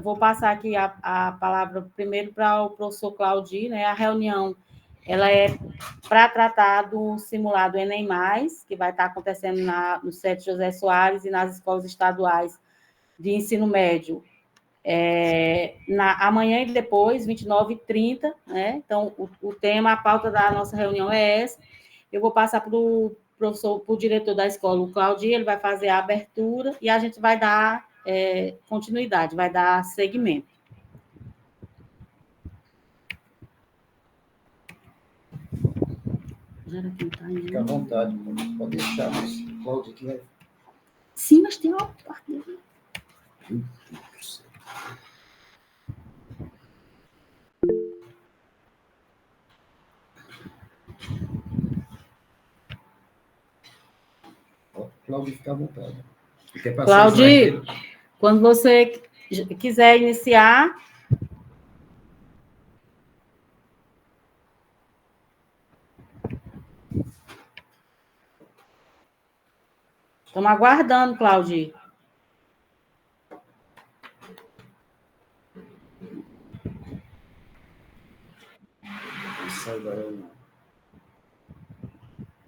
vou passar aqui a palavra primeiro para o professor Claudir, né? A reunião ela é para tratar do simulado Enem+, que vai estar acontecendo no CET José Soares e nas escolas estaduais de ensino médio, amanhã e depois, 29h30, né? Então, o tema, a pauta da nossa reunião é essa. Eu vou passar para o professor, para o diretor da escola, o Claudio, ele vai fazer a abertura e a gente vai dar continuidade, vai dar seguimento. Fica à vontade, pode deixar, mas o Claudio aqui vai... Sim, mas tem uma parte dele. Claudio, fica à vontade. Claudio, quando você quiser iniciar... Estamos aguardando, Claudio.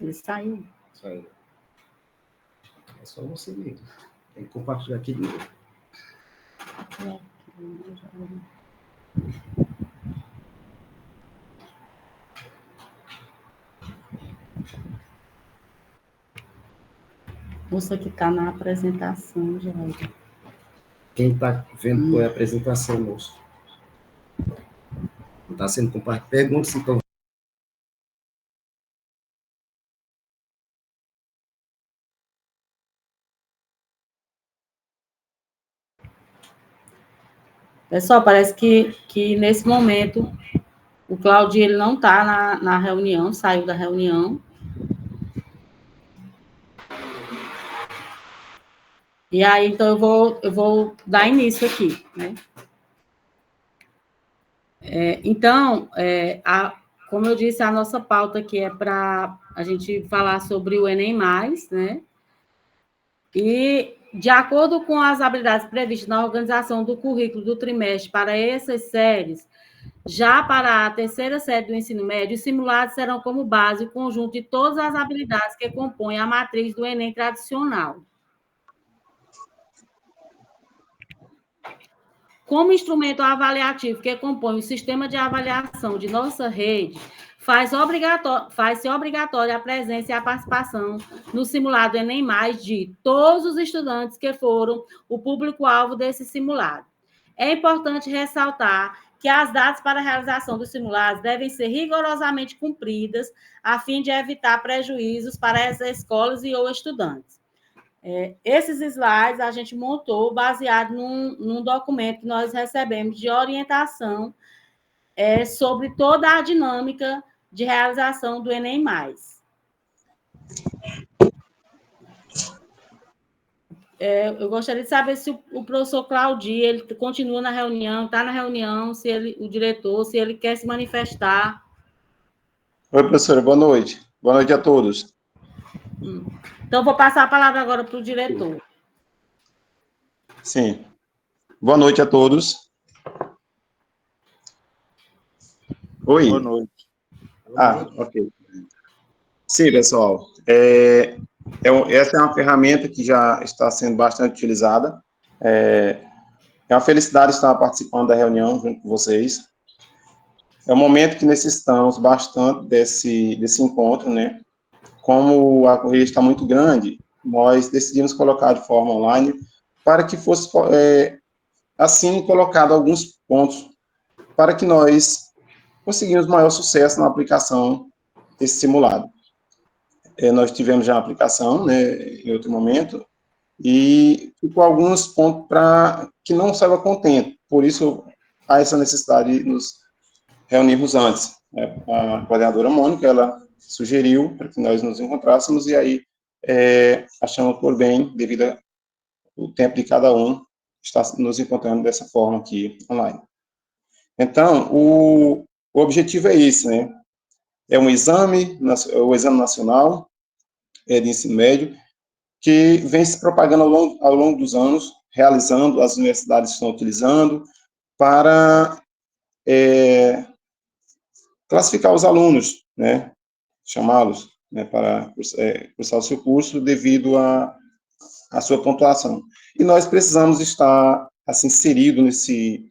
Ele saiu. Saiu. É só você mesmo. Tem que compartilhar aqui de novo. Você que está na apresentação, Geraldo. Quem está vendo qual é a apresentação, moço? Não está sendo compartilhado. Pergunta se estão... Pessoal, parece que nesse momento o Claudio ele não está na reunião, saiu da reunião. E aí, então, eu vou dar início aqui, né? Então, como eu disse, a nossa pauta aqui é para a gente falar sobre o Enem+, né? E, de acordo com as habilidades previstas na organização do currículo do trimestre para essas séries, já para a terceira série do ensino médio, os simulados serão como base o conjunto de todas as habilidades que compõem a matriz do Enem tradicional. Como instrumento avaliativo que compõe o sistema de avaliação de nossa rede, faz-se obrigatória a presença e a participação no simulado Enem+, de todos os estudantes que foram o público-alvo desse simulado. É importante ressaltar que as datas para a realização dos simulados devem ser rigorosamente cumpridas, a fim de evitar prejuízos para as escolas e ou estudantes. Esses slides a gente montou baseado num documento que nós recebemos de orientação sobre toda a dinâmica de realização do Enem+. Eu gostaria de saber se o professor Claudio ele continua na reunião, está na reunião, se o diretor, se ele quer se manifestar. Oi, professora, boa noite. Boa noite a todos. Então, vou passar a palavra agora para o diretor. Sim. Boa noite a todos. Oi. Boa noite. Ok. Sim, pessoal. Essa é uma ferramenta que já está sendo bastante utilizada. É uma felicidade estar participando da reunião junto com vocês. É um momento que necessitamos bastante desse encontro, né? Como a corrida está muito grande, nós decidimos colocar de forma online para que fosse, assim, colocado alguns pontos para que nós conseguimos maior sucesso na aplicação desse simulado. Nós tivemos já a aplicação, né, em outro momento, e ficou alguns pontos para que não saiba com o tempo. Por isso, há essa necessidade de nos reunirmos antes. A coordenadora Mônica, ela sugeriu para que nós nos encontrássemos, e aí achamos por bem, devido ao tempo de cada um, estar nos encontrando dessa forma aqui, online. Então, o objetivo é esse, né? É um exame, o Exame Nacional de Ensino Médio, que vem se propagando ao longo dos anos, realizando, as universidades estão utilizando para classificar os alunos, né, chamá-los, né, para cursar o seu curso devido à sua pontuação. E nós precisamos estar assim, inserido nesse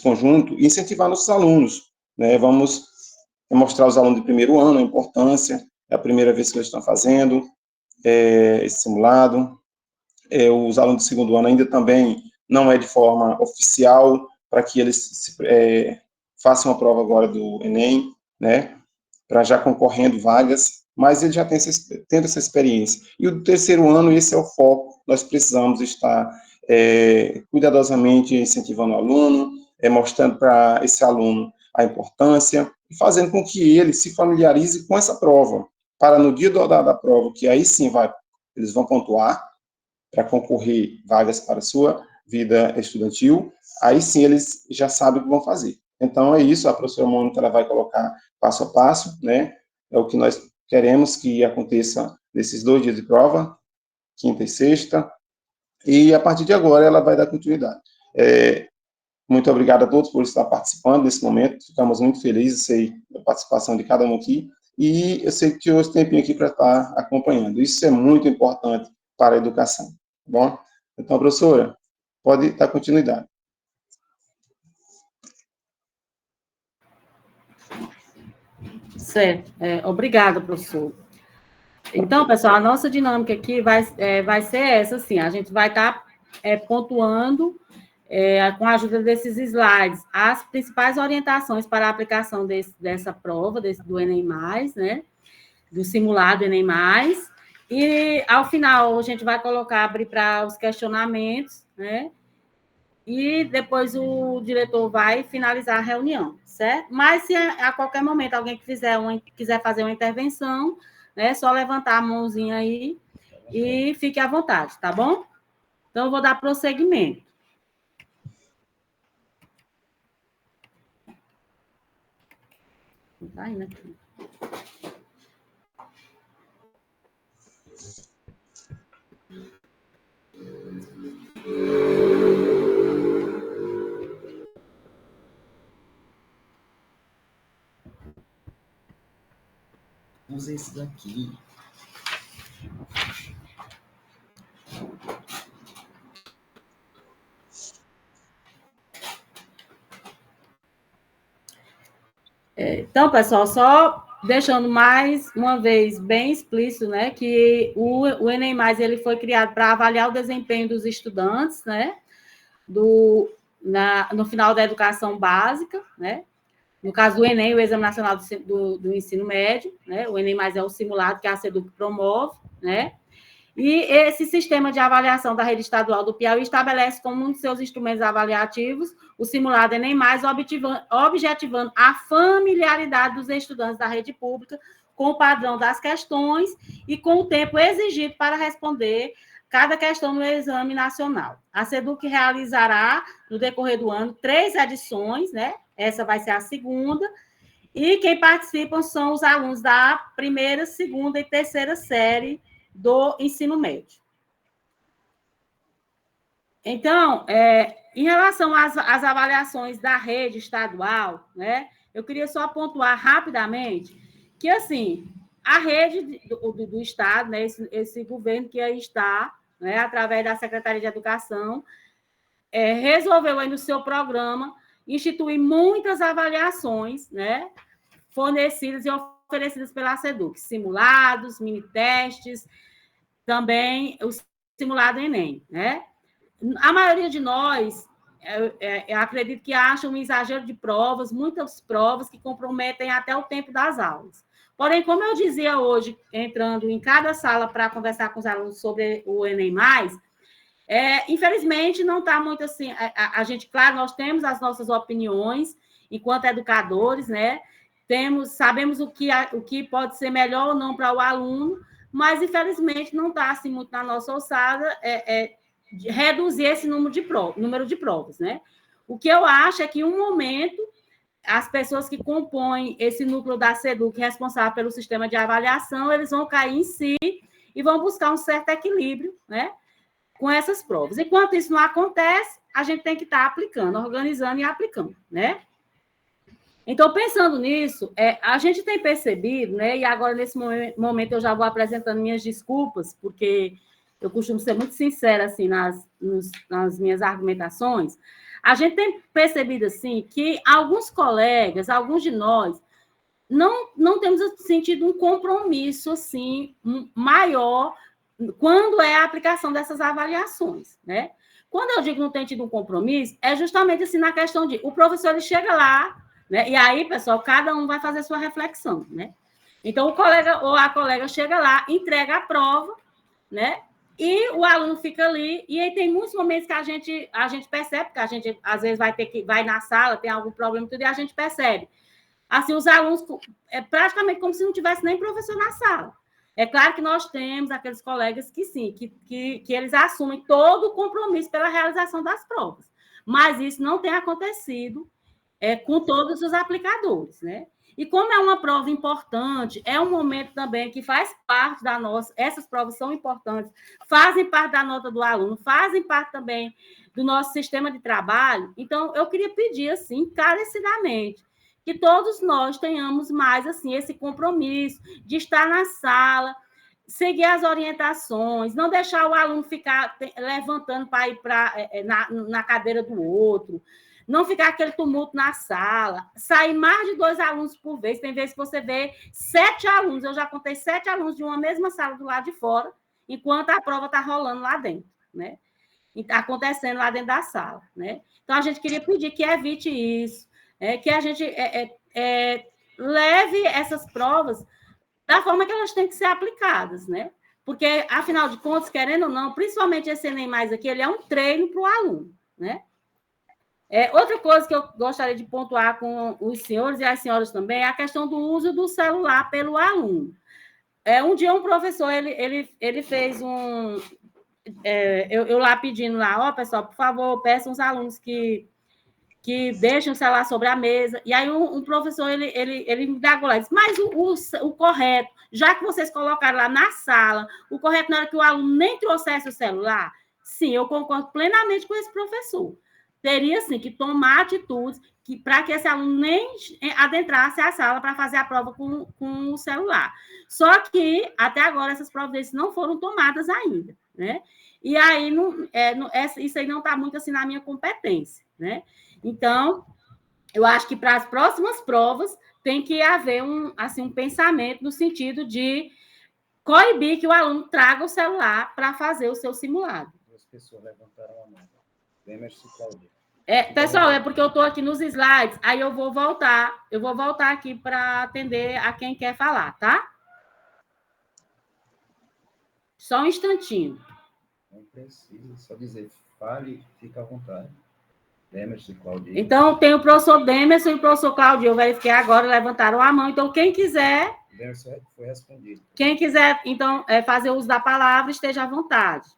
conjunto e incentivar nossos alunos, né? Vamos mostrar aos alunos de primeiro ano a importância, é a primeira vez que eles estão fazendo esse simulado. Os alunos do segundo ano ainda também não é de forma oficial, para que eles façam a prova agora do Enem, né, para já concorrendo vagas, mas ele já tem tendo essa experiência. E o do terceiro ano, esse é o foco, nós precisamos estar cuidadosamente incentivando o aluno, mostrando para esse aluno a importância, e fazendo com que ele se familiarize com essa prova, para no dia da prova, que aí sim eles vão pontuar, para concorrer vagas para a sua vida estudantil, aí sim eles já sabem o que vão fazer. Então, é isso, a professora Mônica ela vai colocar passo a passo, né? É o que nós queremos que aconteça nesses 2 dias de prova, quinta e sexta, e a partir de agora ela vai dar continuidade. Muito obrigado a todos por estar participando nesse momento, ficamos muito felizes, sei da participação de cada um aqui, e eu sei que tirou esse tempinho aqui para estar acompanhando. Isso é muito importante para a educação, tá bom? Então, professora, pode dar continuidade. Certo. Obrigada, professor. Então, pessoal, a nossa dinâmica aqui vai ser essa, assim, a gente vai estar pontuando, com a ajuda desses slides, as principais orientações para a aplicação dessa prova, do Enem+, né, do simulado Enem+, e, ao final, a gente vai abrir para os questionamentos, né, e depois o diretor vai finalizar a reunião, certo? Mas se a qualquer momento alguém quiser fazer uma intervenção, né, só levantar a mãozinha aí e fique à vontade, tá bom? Então, eu vou dar prosseguimento. Tá indo aqui. Usa esse daqui. Então, pessoal, só deixando mais uma vez bem explícito, né, que o Enem+, ele foi criado para avaliar o desempenho dos estudantes, né, no final da educação básica, né, no caso do Enem, o Exame Nacional do Ensino Médio, né, o Enem+, é o simulado que a SEDUC promove, né, e esse sistema de avaliação da rede estadual do Piauí estabelece como um de seus instrumentos avaliativos o simulado Enem+, objetivando a familiaridade dos estudantes da rede pública com o padrão das questões e com o tempo exigido para responder cada questão no exame nacional. A SEDUC realizará, no decorrer do ano, 3 edições, né? Essa vai ser a segunda, e quem participam são os alunos da primeira, segunda e terceira série do ensino médio. Então, em relação às avaliações da rede estadual, né, eu queria só pontuar rapidamente que, assim, a rede do Estado, né, esse governo que aí está, né, através da Secretaria de Educação, resolveu aí no seu programa instituir muitas avaliações, né, fornecidas e oferecidas pela SEDUC, simulados, mini-testes, também o simulado Enem, né? A maioria de nós, eu acredito que acham um exagero de provas, muitas provas que comprometem até o tempo das aulas. Porém, como eu dizia hoje, entrando em cada sala para conversar com os alunos sobre o Enem+, infelizmente, não está muito assim. A gente, claro, nós temos as nossas opiniões enquanto educadores, né? Sabemos o que pode ser melhor ou não para o aluno, mas, infelizmente, não está assim, muito na nossa alçada reduzir esse número de provas, né? O que eu acho é que, em um momento, as pessoas que compõem esse núcleo da SEDUC, responsável pelo sistema de avaliação, eles vão cair em si e vão buscar um certo equilíbrio, né? com essas provas. Enquanto isso não acontece, a gente tem que estar aplicando, organizando e aplicando, né? Então, pensando nisso, a gente tem percebido, né? E agora, nesse momento, eu já vou apresentando minhas desculpas, porque eu costumo ser muito sincera, assim, nas minhas argumentações. A gente tem percebido, assim, que alguns colegas, alguns de nós, não temos sentido um compromisso, assim, maior quando é a aplicação dessas avaliações, né? Quando eu digo não tem tido um compromisso, é justamente assim na questão de o professor ele chega lá, né? E aí, pessoal, cada um vai fazer sua reflexão, né? Então, o colega ou a colega chega lá, entrega a prova, né? E o aluno fica ali, e aí tem muitos momentos que a gente percebe, que a gente, às vezes, vai na sala, tem algum problema, tudo, e a gente percebe. Assim, os alunos, é praticamente como se não tivesse nem professor na sala. É claro que nós temos aqueles colegas que sim, que eles assumem todo o compromisso pela realização das provas. Mas isso não tem acontecido com todos os aplicadores, né? E como é uma prova importante, é um momento também que faz parte da nossa... Essas provas são importantes, fazem parte da nota do aluno, fazem parte também do nosso sistema de trabalho. Então, eu queria pedir, assim, encarecidamente, que todos nós tenhamos mais, assim, esse compromisso de estar na sala, seguir as orientações, não deixar o aluno ficar levantando para ir na cadeira do outro, não ficar aquele tumulto na sala, sair mais de 2 alunos por vez. Tem vezes que você vê 7 alunos, eu já contei 7 alunos de uma mesma sala do lado de fora, enquanto a prova está rolando lá dentro, né? E está acontecendo lá dentro da sala, né? Então, a gente queria pedir que evite isso, que a gente leve essas provas da forma que elas têm que ser aplicadas, né? Porque, afinal de contas, querendo ou não, principalmente esse Enem+, aqui, ele é um treino para o aluno, né? Outra coisa que eu gostaria de pontuar com os senhores e as senhoras também é a questão do uso do celular pelo aluno. Um dia um professor, ele fez eu lá pedindo lá, pessoal, por favor, peçam os alunos que deixem o celular sobre a mesa. E aí um professor, ele me dá lá, disse, mas o correto, já que vocês colocaram lá na sala, o correto não era que o aluno nem trouxesse o celular? Sim, eu concordo plenamente com esse professor. Teria, sim, que tomar atitudes para que esse aluno nem adentrasse a sala para fazer a prova com o celular. Só que, até agora, essas providências não foram tomadas ainda, né? E aí, isso aí não está muito assim na minha competência, né? Então, eu acho que para as próximas provas tem que haver um pensamento no sentido de coibir que o aluno traga o celular para fazer o seu simulado. As pessoas levantaram a mão. Demerson e Claudio. Pessoal, é porque eu estou aqui nos slides, aí eu vou voltar aqui para atender a quem quer falar, tá? Só um instantinho. Não precisa, só dizer, fale, fica à vontade. Demerson e Claudio. Então, tem o professor Demerson e o professor Claudio, eu verifiquei agora, levantaram a mão. Então, quem quiser... Demerson foi respondido. Quem quiser, então, fazer uso da palavra, esteja à vontade.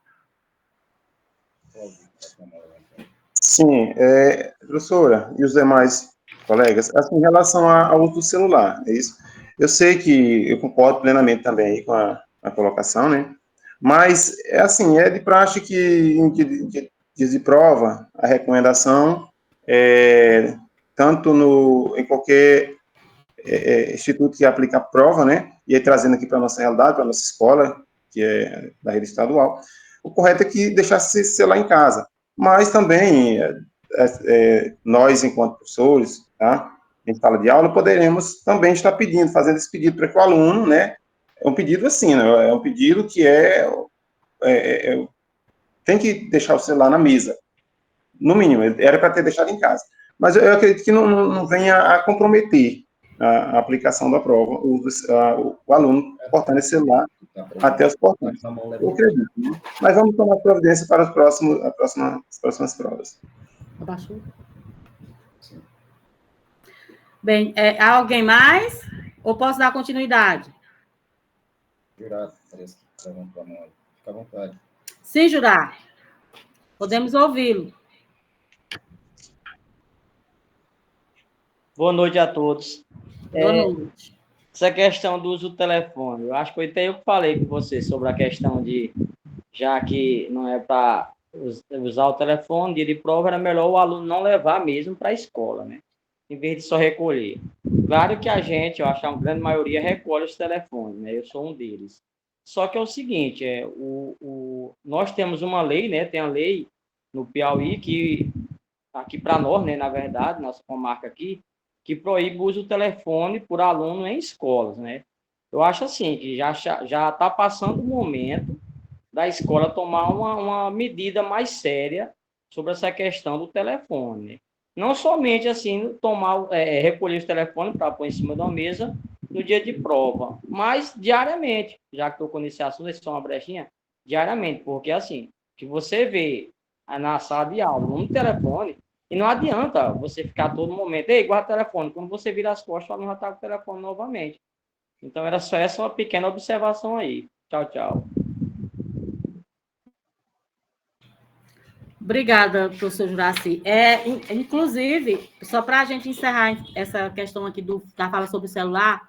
Claudio, Sim, professora e os demais colegas, assim, em relação ao uso do celular, é isso? Eu sei que eu concordo plenamente também com a colocação, né? Mas, assim, é de praxe que em dias de prova, a recomendação, tanto em qualquer instituto que aplica a prova, né? E aí, trazendo aqui para a nossa realidade, para a nossa escola, que é da rede estadual, o correto é que deixasse esse celular em casa. Mas também, nós, enquanto professores, tá, em sala de aula, poderemos também estar fazendo esse pedido para que o aluno, né, é um pedido assim, né, é um pedido que tem que deixar o celular na mesa, no mínimo, era para ter deixado em casa. Mas eu acredito que não venha a comprometer a aplicação da prova, o aluno portando esse celular até os portões. Eu acredito, né? Mas vamos tomar providência para as próximas provas. Abaixou? Bem, há alguém mais? Ou posso dar continuidade? Jurado, parece que levantou a mão. Fica à vontade. Sim, Jurado. Podemos ouvi-lo. Boa noite a todos. Boa noite. Essa questão do uso do telefone, eu acho que até eu falei com você sobre a questão de já que não é para usar o telefone, dia de prova, era melhor o aluno não levar mesmo para a escola, né? Em vez de só recolher. Claro que a gente, eu acho que a grande maioria recolhe os telefones, né? Eu sou um deles. Só que é o seguinte, nós temos uma lei, né? Tem a lei no Piauí que, aqui para nós, né? Na verdade, nossa comarca aqui, que proíbe o uso do telefone por aluno em escolas, né? Eu acho assim, que já está passando o momento da escola tomar uma medida mais séria sobre essa questão do telefone. Não somente assim recolher os telefones para pôr em cima da mesa no dia de prova, mas diariamente, já que estou nesse assunto, isso é uma brechinha, diariamente, porque assim, que você vê na sala de aula, no telefone, e não adianta você ficar a todo momento, ei, guarda o telefone, quando você vira as costas, o aluno já está com o telefone novamente. Então, era só essa uma pequena observação aí. Tchau, tchau. Obrigada, professor Juraci. Inclusive, só para a gente encerrar essa questão aqui da fala sobre o celular,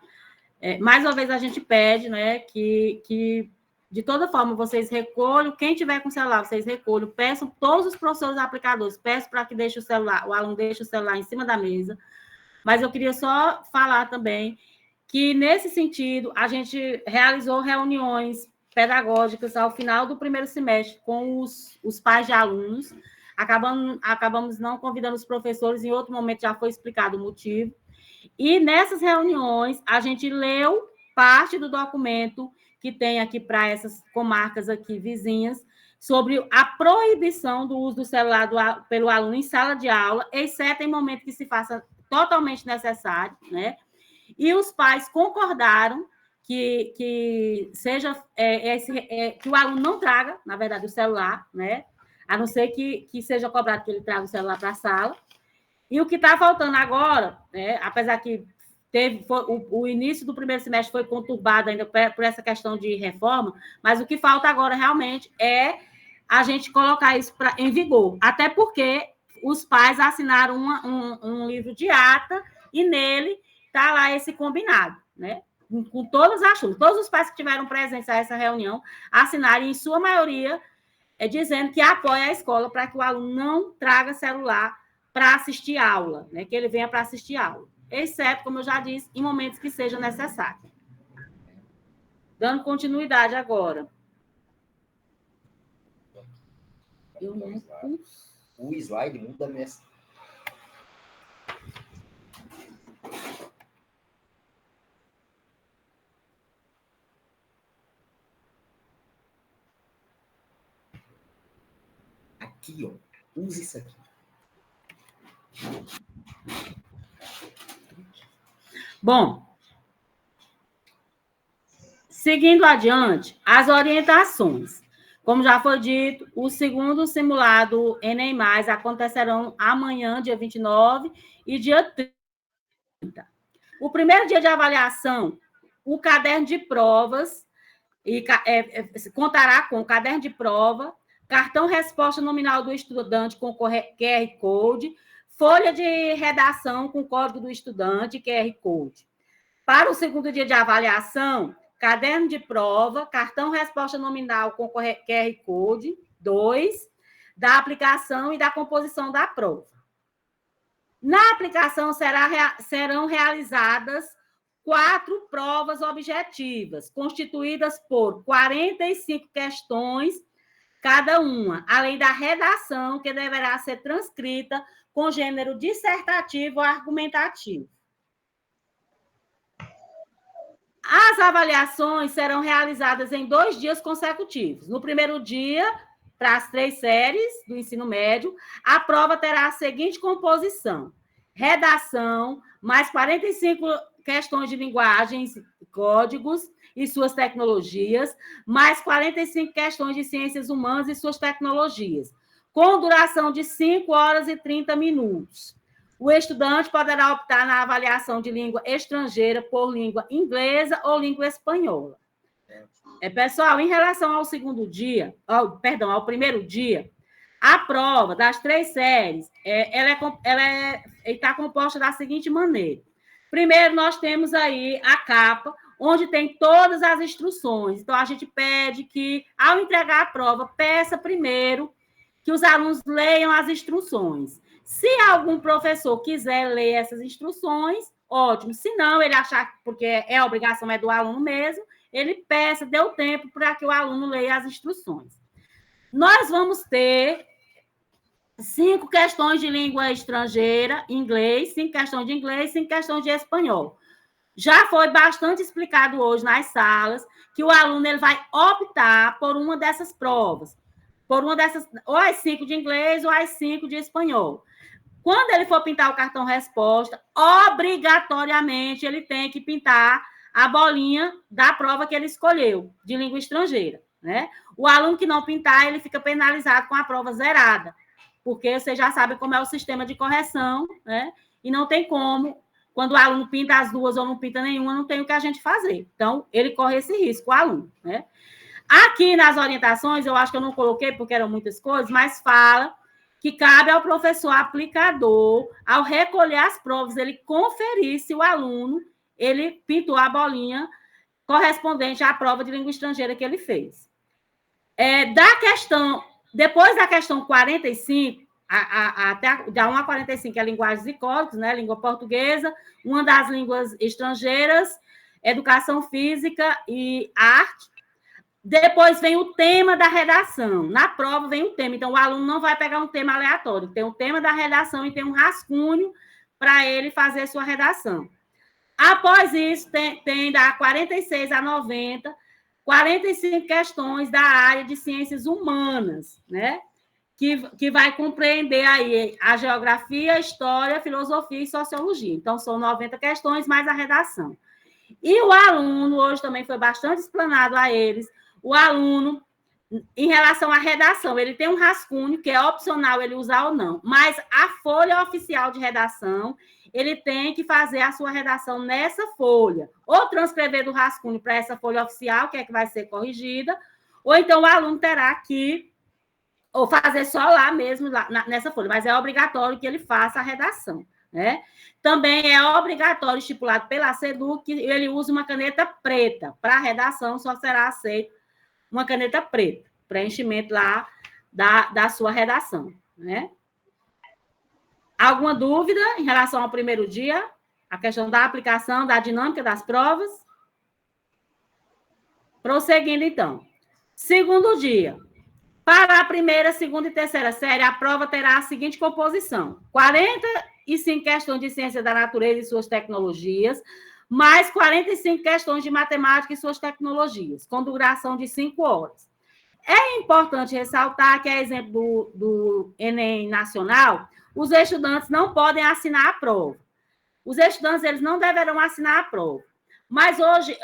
mais uma vez a gente pede, né, que de toda forma vocês recolham, quem tiver com celular, vocês recolham, peçam todos os professores aplicadores, peçam para que deixe o aluno deixe o celular em cima da mesa. Mas eu queria só falar também que, nesse sentido, a gente realizou reuniões pedagógicas ao final do primeiro semestre com os pais de alunos. Acabamos não convidando os professores, em outro momento já foi explicado o motivo. E nessas reuniões, a gente leu parte do documento que tem aqui para essas comarcas aqui vizinhas, sobre a proibição do uso do celular pelo aluno em sala de aula, exceto em momento que se faça totalmente necessário, né? E os pais concordaram que seja que o aluno não traga, na verdade, o celular, né? A não ser que seja cobrado que ele traga o celular para a sala. E o que está faltando agora, né? Apesar que o início do primeiro semestre foi conturbado ainda por essa questão de reforma, mas o que falta agora realmente é a gente colocar isso em vigor. Até porque os pais assinaram um livro de ata e nele está lá esse combinado, né? Com todas as turmas, todos os pais que tiveram presença a essa reunião assinaram, em sua maioria, dizendo que apoia a escola para que o aluno não traga celular para assistir aula, né? Que ele venha para assistir aula, exceto, como eu já disse, em momentos que seja necessário. Dando continuidade agora. O slide muda nessa. Aqui, ó. Use isso aqui. Bom, seguindo adiante, as orientações. Como já foi dito, o segundo simulado Enem+, acontecerão amanhã, dia 29, e dia 30. O primeiro dia de avaliação, o caderno de provas, contará com o caderno de prova, cartão resposta nominal do estudante com QR Code, folha de redação com código do estudante, QR Code. Para o segundo dia de avaliação, caderno de prova, cartão resposta nominal com QR Code, 2, da aplicação e da composição da prova. Na aplicação serão realizadas 4 provas objetivas, constituídas por 45 questões cada uma, além da redação, que deverá ser transcrita com gênero dissertativo ou argumentativo. As avaliações serão realizadas em 2 dias consecutivos. No primeiro dia, para as 3 séries do ensino médio, a prova terá a seguinte composição: redação, mais 45 questões de linguagens, códigos e suas tecnologias, mais 45 questões de ciências humanas e suas tecnologias, com duração de 5 horas e 30 minutos. O estudante poderá optar na avaliação de língua estrangeira por língua inglesa ou língua espanhola. Pessoal, em relação ao ao primeiro dia, a prova das 3 séries, ela está composta da seguinte maneira. Primeiro, nós temos aí a capa, onde tem todas as instruções. Então, a gente pede que, ao entregar a prova, peça primeiro que os alunos leiam as instruções. Se algum professor quiser ler essas instruções, ótimo. Se não, ele achar, porque a obrigação é do aluno mesmo, ele peça, dê o tempo para que o aluno leia as instruções. Nós vamos ter 5 questões de língua estrangeira, inglês, 5 questões de inglês, 5 questões de espanhol. Já foi bastante explicado hoje nas salas que o aluno ele vai optar por uma dessas provas, por uma dessas, ou as 5 de inglês ou as 5 de espanhol. Quando ele for pintar o cartão resposta, obrigatoriamente ele tem que pintar a bolinha da prova que ele escolheu, de língua estrangeira, né? O aluno que não pintar, ele fica penalizado com a prova zerada, porque você já sabe como é o sistema de correção, né? E não tem como, quando o aluno pinta as duas ou não pinta nenhuma, não tem o que a gente fazer. Então, ele corre esse risco, o aluno, né? Aqui nas orientações, eu acho que eu não coloquei porque eram muitas coisas, mas fala que cabe ao professor aplicador, ao recolher as provas, ele conferir se o aluno ele pintou a bolinha correspondente à prova de língua estrangeira que ele fez. Depois da questão 45, até da 1 a 45, é linguagens e códigos, né? Língua portuguesa, uma das línguas estrangeiras, educação física e arte. Depois vem o tema da redação. Na prova vem o tema. Então, o aluno não vai pegar um tema aleatório. Tem o tema da redação e tem um rascunho para ele fazer sua redação. Após isso, tem da 46 a 90, 45 questões da área de ciências humanas, né? Que vai compreender aí a geografia, a história, a filosofia e sociologia. Então, são 90 questões mais a redação. E o aluno, hoje também foi bastante explanado a eles, o aluno, em relação à redação, ele tem um rascunho, que é opcional ele usar ou não, mas a folha oficial de redação, ele tem que fazer a sua redação nessa folha, ou transcrever do rascunho para essa folha oficial, que é que vai ser corrigida, ou então o aluno terá que, ou fazer só lá mesmo, nessa folha, mas é obrigatório que ele faça a redação, né? Também é obrigatório, estipulado pela SEDUC, que ele use uma caneta preta. Para a redação, só será aceito uma caneta preta, preenchimento lá da sua redação, né? Alguma dúvida em relação ao primeiro dia? A questão da aplicação, da dinâmica das provas? Prosseguindo, então. Segundo dia. Para a primeira, segunda e terceira série, a prova terá a seguinte composição: 45 questões de ciência da natureza e suas tecnologias, mais 45 questões de matemática e suas tecnologias, com duração de 5 horas. É importante ressaltar que, a exemplo do Enem Nacional, os estudantes não podem assinar a prova. Os estudantes eles não deverão assinar a prova. Mas hoje,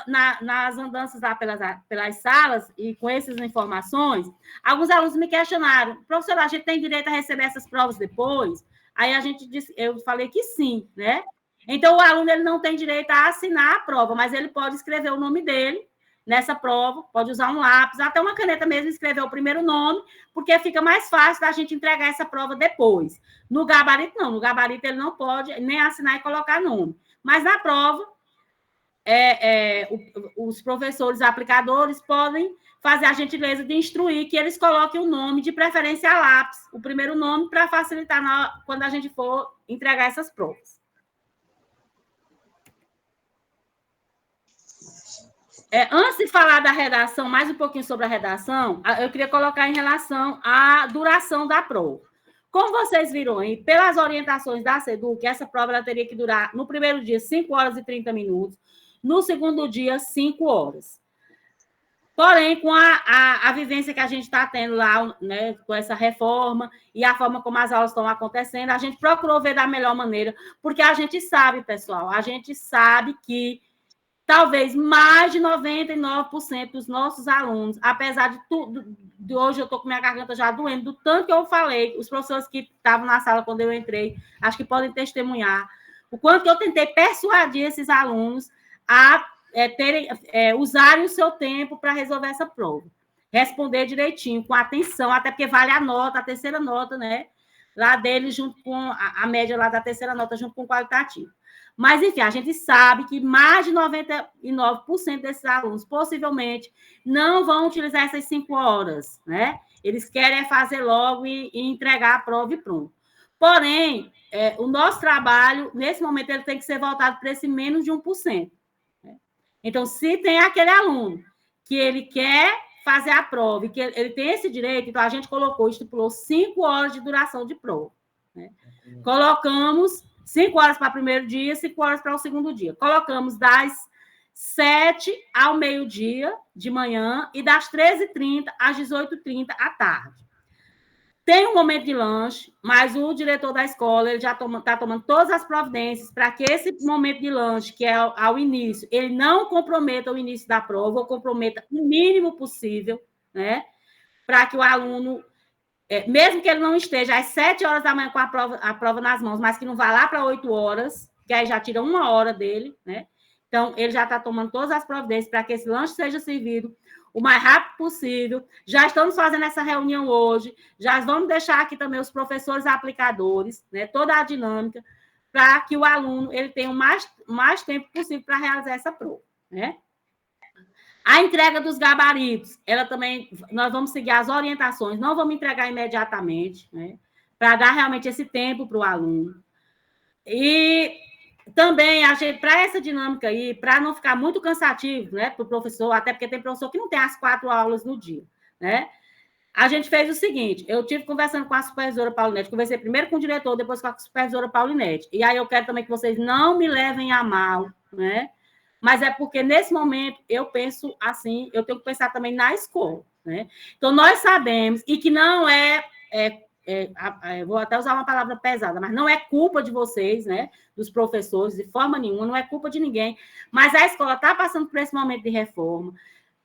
nas andanças lá pelas salas, e com essas informações, alguns alunos me questionaram: professor, a gente tem direito a receber essas provas depois? Aí eu falei que sim, né? Então, o aluno ele não tem direito a assinar a prova, mas ele pode escrever o nome dele nessa prova, pode usar um lápis, até uma caneta mesmo, escrever o primeiro nome, porque fica mais fácil da gente entregar essa prova depois. No gabarito, não. No gabarito, ele não pode nem assinar e colocar nome. Mas na prova, os professores aplicadores podem fazer a gentileza de instruir que eles coloquem o nome, de preferência a lápis, o primeiro nome, para facilitar quando a gente for entregar essas provas. Antes de falar da redação, mais um pouquinho sobre a redação, eu queria colocar em relação à duração da prova. Como vocês viram aí, pelas orientações da SEDUC, essa prova ela teria que durar, no primeiro dia, 5 horas e 30 minutos, no segundo dia, 5 horas. Porém, com a vivência que a gente está tendo lá, né, com essa reforma e a forma como as aulas estão acontecendo, a gente procurou ver da melhor maneira, porque a gente sabe, pessoal, a gente sabe que talvez mais de 99% dos nossos alunos, apesar de tudo, de hoje eu estou com minha garganta já doendo, do tanto que eu falei, os professores que estavam na sala quando eu entrei, acho que podem testemunhar, o quanto que eu tentei persuadir esses alunos a usarem o seu tempo para resolver essa prova. Responder direitinho, com atenção, até porque vale a nota, a terceira nota, né? lá dele, junto com a média lá da terceira nota, junto com o qualitativo. Mas, enfim, a gente sabe que mais de 99% desses alunos, possivelmente, não vão utilizar essas 5 horas, né? Eles querem fazer logo e entregar a prova e pronto. Porém, o nosso trabalho, nesse momento, ele tem que ser voltado para esse menos de 1%. Né? Então, se tem aquele aluno que ele quer fazer a prova e que ele tem esse direito, então a gente estipulou 5 horas de duração de prova. Né? Colocamos 5 horas para o primeiro dia, 5 horas para o segundo dia. Colocamos das 7 ao meio-dia de manhã e das 13h30 às 18h30 à tarde. Tem um momento de lanche, mas o diretor da escola ele já está tomando todas as providências para que esse momento de lanche, que é ao início, ele não comprometa o início da prova, ou comprometa o mínimo possível, né? Para que o aluno, mesmo que ele não esteja às 7 horas da manhã com a prova nas mãos, mas que não vá lá para 8 horas, que aí já tira 1 hora dele, né? Então, ele já está tomando todas as providências para que esse lanche seja servido o mais rápido possível. Já estamos fazendo essa reunião hoje, já vamos deixar aqui também os professores aplicadores, né, toda a dinâmica, para que o aluno ele tenha o mais tempo possível para realizar essa prova. Né? A entrega dos gabaritos, ela também, nós vamos seguir as orientações, não vamos entregar imediatamente, né, para dar realmente esse tempo para o aluno. E também, para essa dinâmica aí, para não ficar muito cansativo, né, para o professor, até porque tem professor que não tem as 4 aulas no dia, né? A gente fez o seguinte, eu tive conversando com a supervisora Paulinete, conversei primeiro com o diretor, depois com a supervisora Paulinete, e aí eu quero também que vocês não me levem a mal, né? Mas é porque, nesse momento, eu penso assim, eu tenho que pensar também na escola, né? Então, nós sabemos, e que não vou até usar uma palavra pesada, mas não é culpa de vocês, né, dos professores, de forma nenhuma, não é culpa de ninguém, mas a escola está passando por esse momento de reforma,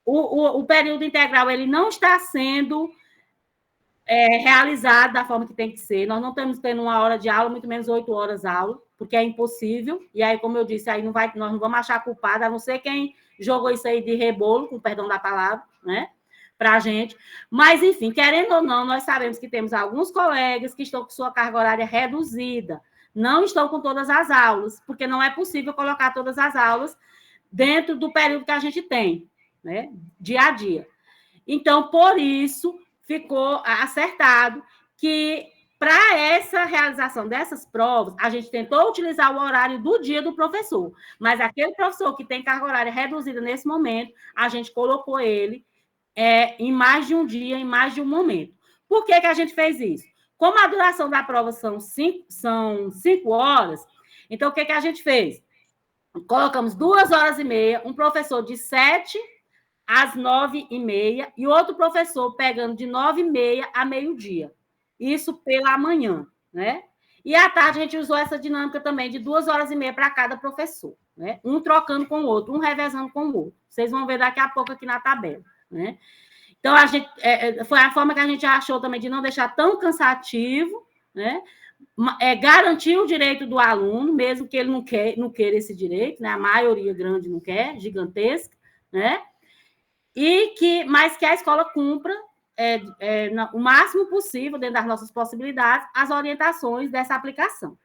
o período integral ele não está sendo realizado da forma que tem que ser, nós não estamos tendo 1 hora de aula, muito menos 8 horas de aula, porque é impossível, e aí, como eu disse, aí nós não vamos achar culpado, a não ser quem jogou isso aí de rebolo, com perdão da palavra, né, para a gente. Mas, enfim, querendo ou não, nós sabemos que temos alguns colegas que estão com sua carga horária reduzida, não estão com todas as aulas, porque não é possível colocar todas as aulas dentro do período que a gente tem, né, dia a dia. Então, por isso, ficou acertado que, para essa realização dessas provas, a gente tentou utilizar o horário do dia do professor, mas aquele professor que tem carga horária reduzida nesse momento, a gente colocou ele em mais de um dia, em mais de um momento. Por que a gente fez isso? Como a duração da prova são 5 horas, então o que a gente fez? Colocamos 2 horas e meia, um professor de 7 às 9h30 e outro professor pegando de 9h30 a meio-dia. Isso pela manhã, né? E à tarde a gente usou essa dinâmica também de 2 horas e meia para cada professor, né? Um trocando com o outro, um revezando com o outro. Vocês vão ver daqui a pouco aqui na tabela. Né? Então, a gente, foi a forma que a gente achou também de não deixar tão cansativo, né? Garantir o direito do aluno, mesmo que ele não queira esse direito, né? A maioria grande não quer, gigantesca, né? Mas que a escola cumpra o máximo possível, dentro das nossas possibilidades, as orientações dessa aplicação.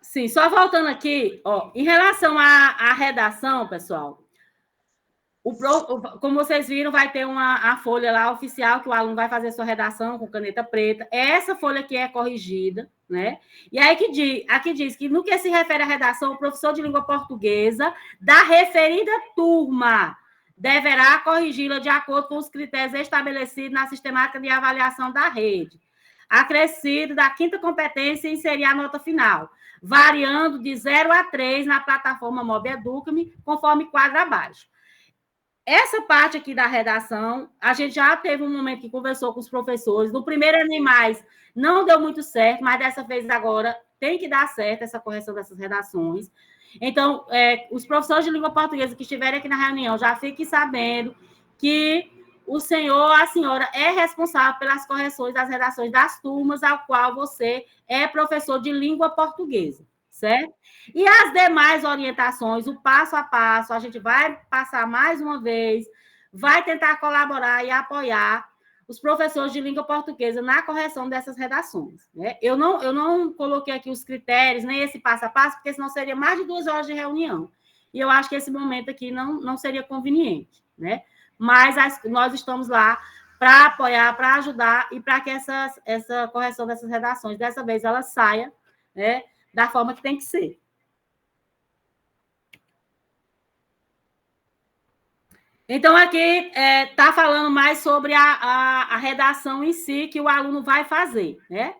Sim, só voltando aqui, ó, em relação à redação, pessoal, como vocês viram, vai ter a folha lá oficial que o aluno vai fazer sua redação com caneta preta. Essa folha que é corrigida, né? E aí aqui diz que, no que se refere à redação, o professor de língua portuguesa da referida turma deverá corrigi-la de acordo com os critérios estabelecidos na sistemática de avaliação da rede, acrescido da 5ª competência e inserir a nota final, variando de 0 a 3 na plataforma Mob Educa-me, conforme quadra abaixo. Essa parte aqui da redação, a gente já teve um momento que conversou com os professores. No primeiro Animais não deu muito certo, mas dessa vez agora tem que dar certo essa correção dessas redações. Então, os professores de língua portuguesa que estiverem aqui na reunião já fiquem sabendo que o senhor, a senhora, é responsável pelas correções das redações das turmas ao qual você é professor de língua portuguesa, certo? E as demais orientações, o passo a passo, a gente vai passar mais uma vez, vai tentar colaborar e apoiar os professores de língua portuguesa na correção dessas redações. Né? Eu não coloquei aqui os critérios, nem esse passo a passo, porque senão seria mais de 2 horas de reunião. E eu acho que esse momento aqui não seria conveniente. Né? Mas nós estamos lá para apoiar, para ajudar e para que essa correção dessas redações, dessa vez, ela saia, né, da forma que tem que ser. Então, aqui está falando mais sobre a redação em si que o aluno vai fazer. Né?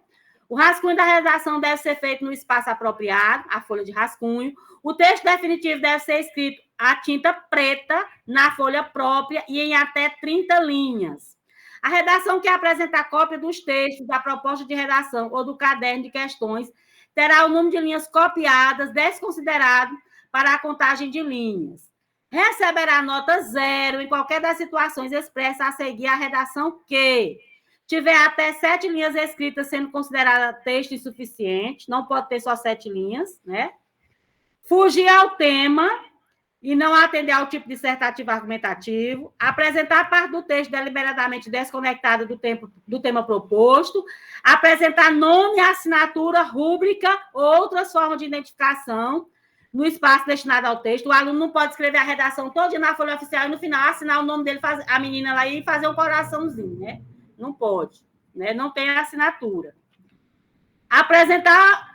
O rascunho da redação deve ser feito no espaço apropriado, a folha de rascunho. O texto definitivo deve ser escrito a tinta preta na folha própria e em até 30 linhas. A redação que apresenta a cópia dos textos da proposta de redação ou do caderno de questões terá o número de linhas copiadas desconsiderado para a contagem de linhas. Receberá nota 0 em qualquer das situações expressas a seguir a redação que tiver até 7 linhas escritas, sendo considerada texto insuficiente, não pode ter só 7 linhas, né? Fugir ao tema e não atender ao tipo dissertativo argumentativo, apresentar parte do texto deliberadamente desconectada do tema proposto, apresentar nome, assinatura, rúbrica ou outras formas de identificação no espaço destinado ao texto. O aluno não pode escrever a redação toda na folha oficial e, no final, assinar o nome dele, a menina lá e fazer um coraçãozinho, né? Não pode, né? Não tem assinatura. Apresentar...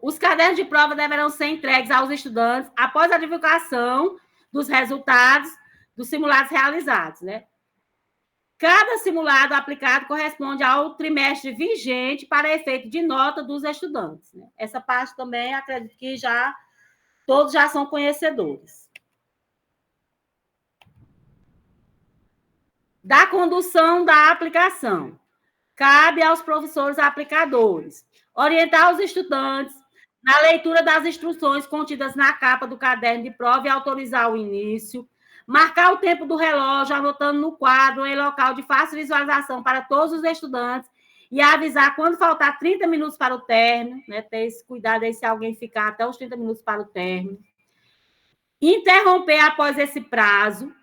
Os cadernos de prova deverão ser entregues aos estudantes após a divulgação dos resultados dos simulados realizados, né? Cada simulado aplicado corresponde ao trimestre vigente para efeito de nota dos estudantes. Né? Essa parte também, acredito que todos já são conhecedores. Da condução da aplicação. Cabe aos professores aplicadores orientar os estudantes na leitura das instruções contidas na capa do caderno de prova e autorizar o início, marcar o tempo do relógio, anotando no quadro em local de fácil visualização para todos os estudantes e avisar quando faltar 30 minutos para o término, né? Ter esse cuidado aí se alguém ficar até os 30 minutos para o término. Interromper após esse prazo.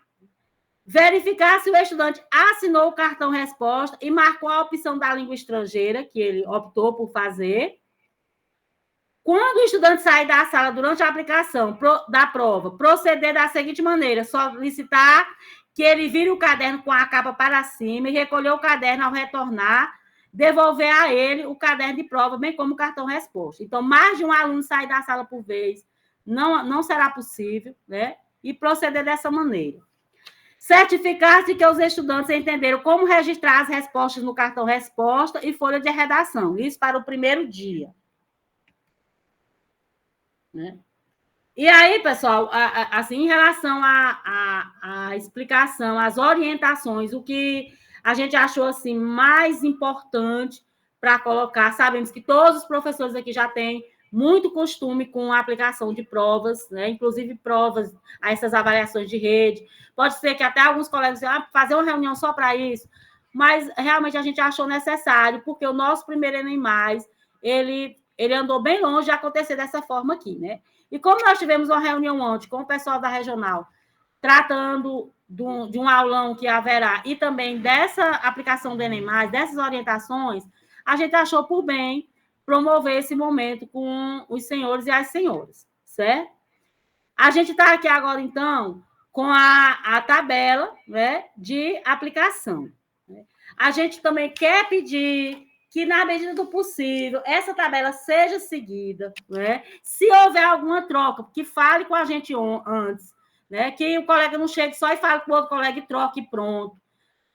Verificar se o estudante assinou o cartão resposta e marcou a opção da língua estrangeira, que ele optou por fazer. Quando o estudante sair da sala durante a aplicação da prova, proceder da seguinte maneira: solicitar que ele vire o caderno com a capa para cima e recolher o caderno ao retornar, devolver a ele o caderno de prova, bem como o cartão resposta. Então, mais de um aluno sair da sala por vez não será possível, né? E proceder dessa maneira. Certificar-se que os estudantes entenderam como registrar as respostas no cartão resposta e folha de redação. Isso para o primeiro dia. Né? E aí, pessoal, assim, em relação à explicação, às orientações, o que a gente achou assim, mais importante para colocar, sabemos que todos os professores aqui já têm muito costume com a aplicação de provas, né? Inclusive provas, a essas avaliações de rede. Pode ser que até alguns colegas digam, fazer uma reunião só para isso, mas realmente a gente achou necessário, porque o nosso primeiro Enem+, ele andou bem longe de acontecer dessa forma aqui, né? E como nós tivemos uma reunião ontem com o pessoal da regional, tratando de um aulão que haverá, e também dessa aplicação do Enem+, dessas orientações, a gente achou por bem promover esse momento com os senhores e as senhoras, certo? A gente está aqui agora, então, com a tabela, né, de aplicação. Né? A gente também quer pedir que, na medida do possível, essa tabela seja seguida, né? Se houver alguma troca, que fale com a gente antes, né? Que o colega não chegue só e fale com o outro colega e troque e pronto.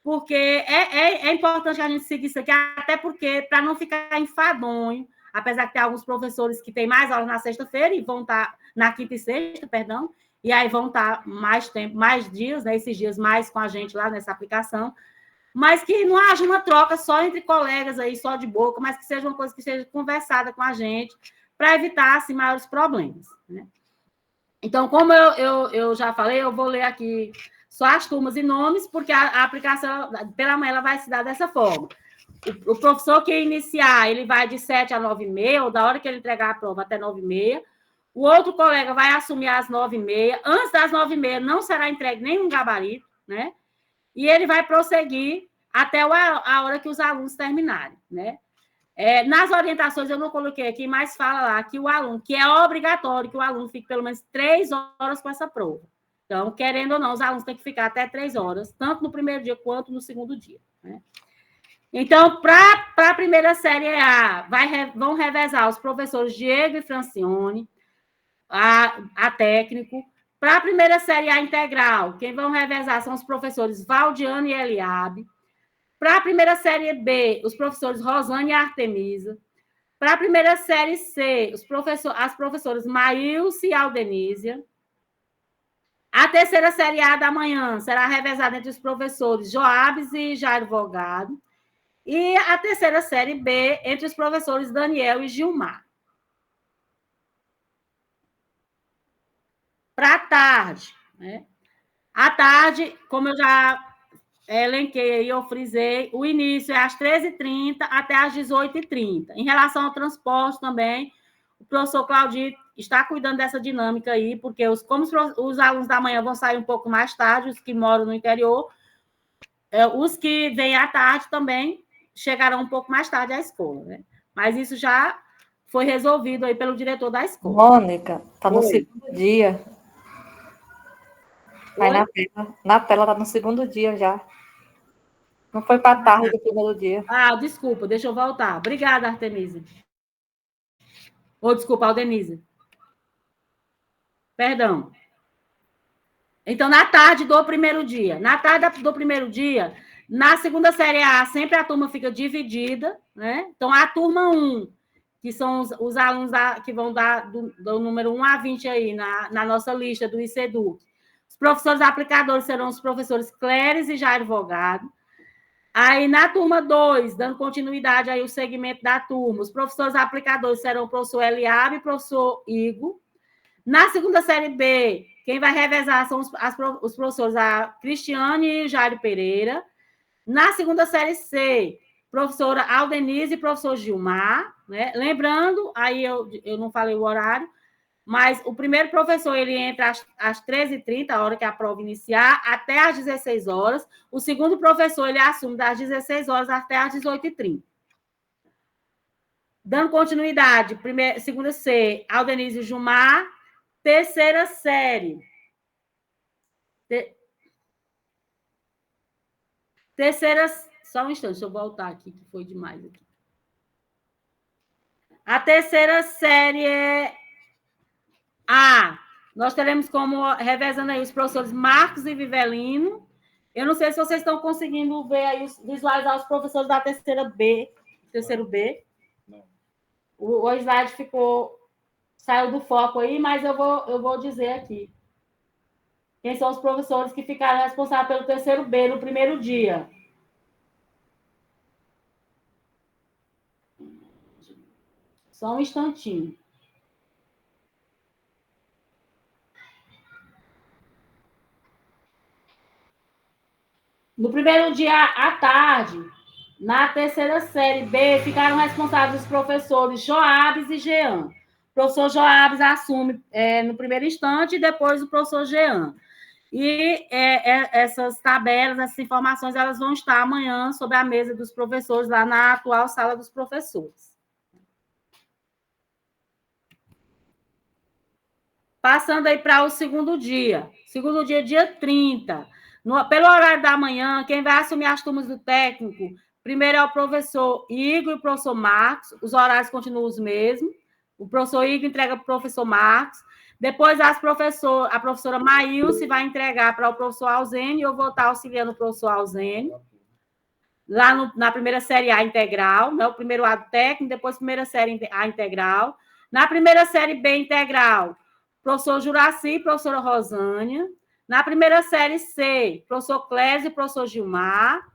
Porque é importante a gente seguir isso aqui, até porque, para não ficar enfadonho, apesar de ter alguns professores que têm mais aulas na sexta-feira e vão estar na quinta e sexta, perdão, e aí vão estar mais tempo, mais dias, né, esses dias mais com a gente lá nessa aplicação, mas que não haja uma troca só entre colegas aí, só de boca, mas que seja uma coisa que seja conversada com a gente, para evitar, assim, maiores problemas, né? Então, como eu já falei, eu vou ler aqui só as turmas e nomes, porque a aplicação, pela manhã, ela vai se dar dessa forma. O professor que iniciar, ele vai de 7 a 9h30, ou da hora que ele entregar a prova até 9h30. O outro colega vai assumir às 9h30. Antes das 9h30 não será entregue nenhum gabarito, né? e ele vai prosseguir até a hora que os alunos terminarem, né? Nas orientações, eu não coloquei aqui, mas fala lá que o aluno, que é obrigatório que o aluno fique pelo menos 3 horas com essa prova. Então, querendo ou não, os alunos têm que ficar até 3 horas, tanto no primeiro dia quanto no segundo dia, né? Então, para a primeira série A, vão revezar os professores Diego e Francione, a técnico. Para a primeira série A integral, quem vão revezar são os professores Valdiano e Eliabe. Para a primeira série B, os professores Rosane e Artemisa. Para a primeira série C, as professoras Maílce e Aldenísia. A terceira série A da manhã será revezada entre os professores Joabes e Jairo Vogado. E a terceira série B entre os professores Daniel e Gilmar. Para a tarde, né? À tarde, como eu já elenquei aí, eu frisei, o início é às 13h30 até às 18h30. Em relação ao transporte também, o professor Claudio está cuidando dessa dinâmica aí, porque como os alunos da manhã vão sair um pouco mais tarde, os que moram no interior, os que vêm à tarde também chegarão um pouco mais tarde à escola, né? Mas isso já foi resolvido aí pelo diretor da escola. Mônica, está no segundo dia. Aí na tela está no segundo dia já. Não foi para a tarde do primeiro dia. Desculpa, deixa eu voltar. Obrigada, Artemisa. Desculpa, Aldenise. Perdão. Então, na tarde do primeiro dia. Na tarde do primeiro dia, na segunda série A, sempre a turma fica dividida, né? Então, a turma 1, que são os alunos que vão dar do número 1 a 20 aí, na nossa lista do ICEDUC. Os professores aplicadores serão os professores Cléris e Jairo Vogado. Aí, na turma 2, dando continuidade aí o segmento da turma, os professores aplicadores serão o professor Eliabe e o professor Igor. Na segunda série B, quem vai revezar são os professores a Cristiane e Jairo Pereira. Na segunda série C, professora Aldenise e professor Gilmar, né? Lembrando, aí eu não falei o horário, mas o primeiro professor, ele entra às 13h30, a hora que a prova iniciar, até às 16 horas. O segundo professor, ele assume das 16 horas até às 18h30. Dando continuidade, segunda C, Aldenise e Gilmar. Terceira série. Terceira... Só um instante, deixa eu voltar aqui, que foi demais aqui. A terceira série é A. Nós teremos como revezando aí os professores Marcos e Vivelino. Eu não sei se vocês estão conseguindo ver aí, visualizar os professores da terceira B. Terceiro B. Não. O slide saiu do foco aí, mas eu vou dizer aqui. Quem são os professores que ficaram responsáveis pelo terceiro B no primeiro dia? Só um instantinho. No primeiro dia à tarde, na terceira série B, ficaram responsáveis os professores Joabes e Jean. O professor Joabes assume no primeiro instante e depois o professor Jean. E essas tabelas, essas informações, elas vão estar amanhã sobre a mesa dos professores, lá na atual sala dos professores. Passando aí para o segundo dia. Segundo dia, dia 30. Pelo horário da manhã, quem vai assumir as turmas do técnico, primeiro é o professor Igor e o professor Marcos. Os horários continuam os mesmos. O professor Igor entrega para o professor Marcos. Depois, a professora Maílce vai entregar para o professor Alzene, e eu vou estar auxiliando o professor Alzene. Lá na primeira série A integral, né? O primeiro A do técnico, depois primeira série A integral. Na primeira série B integral, professor Juraci e professora Rosânia. Na primeira série C, professor Clésio e professor Gilmar.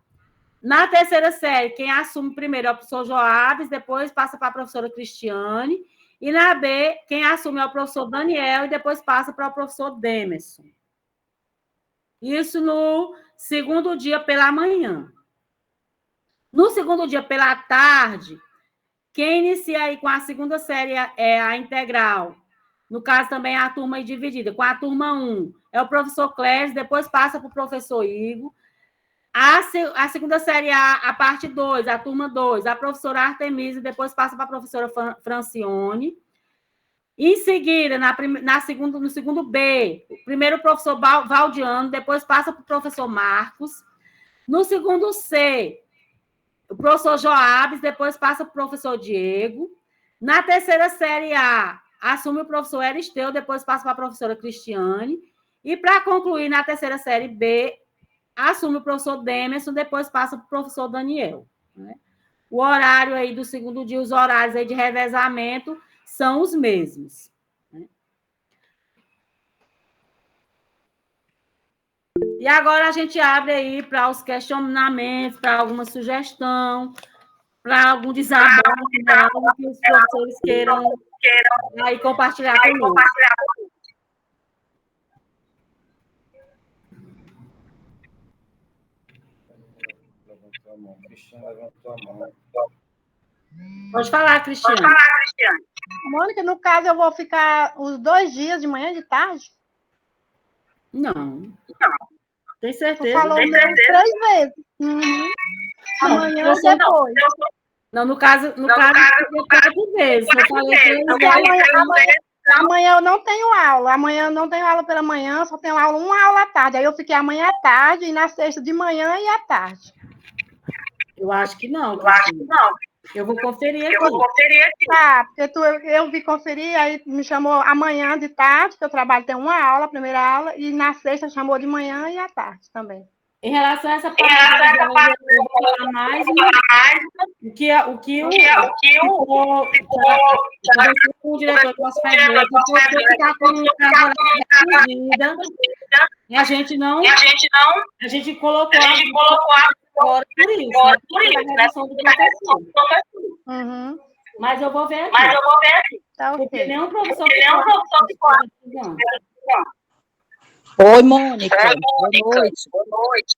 Na terceira série, quem assume primeiro é o professor Joabes, depois passa para a professora Cristiane. E na B, quem assume é o professor Daniel e depois passa para o professor Demerson. Isso no segundo dia pela manhã. No segundo dia pela tarde, quem inicia aí com a segunda série é a integral. No caso, também a turma é dividida. Com a turma 1 é o professor Clésio, depois passa para o professor Igor. A segunda série A, a parte 2, a turma 2, a professora Artemisa, depois passa para a professora Francione. Em seguida, no segundo B, primeiro o professor Valdiano, depois passa para o professor Marcos. No segundo C, o professor Joabes, depois passa para o professor Diego. Na terceira série A, assume o professor Eristeu, depois passa para a professora Cristiane. E para concluir, na terceira série B, assume o professor Demerson, depois passa para o professor Daniel. Né? O horário aí do segundo dia, os horários aí de revezamento são os mesmos. Né? E agora a gente abre aí para os questionamentos, para alguma sugestão, para algum desabafo, né, que os professores queiram aí compartilhar conosco. Levantou a mão. Cristiano levantou a mão. Pode falar, Cristiane. Mônica, no caso, eu vou ficar os 2 dias, de manhã e de tarde? Não. Tem certeza? Falou mesmo 3 vezes. Uhum. Amanhã e depois. Não, no caso, 4 vezes. Eu falei 3 vezes. Amanhã eu não tenho aula. Amanhã eu não tenho aula pela manhã, só tenho aula 1 aula à tarde. Aí eu fiquei amanhã à tarde e na sexta de manhã e à tarde. Eu acho que não, Cristina. Eu vou conferir aqui. Tá, porque eu vi conferir, aí me chamou amanhã de tarde, que eu trabalho, tem 1 aula, a primeira aula, e na sexta chamou de manhã e à tarde também. Em relação a essa parte, eu vou falar mais o que o diretor do nosso FEDEC, depois de ficar com a carga reduzida, e a gente colocou agora por isso, né? A redução do professor. Uhum. Mas eu vou ver aqui. Tá ok. Porque nenhum professor que pode. Oi, Mônica. Boa noite.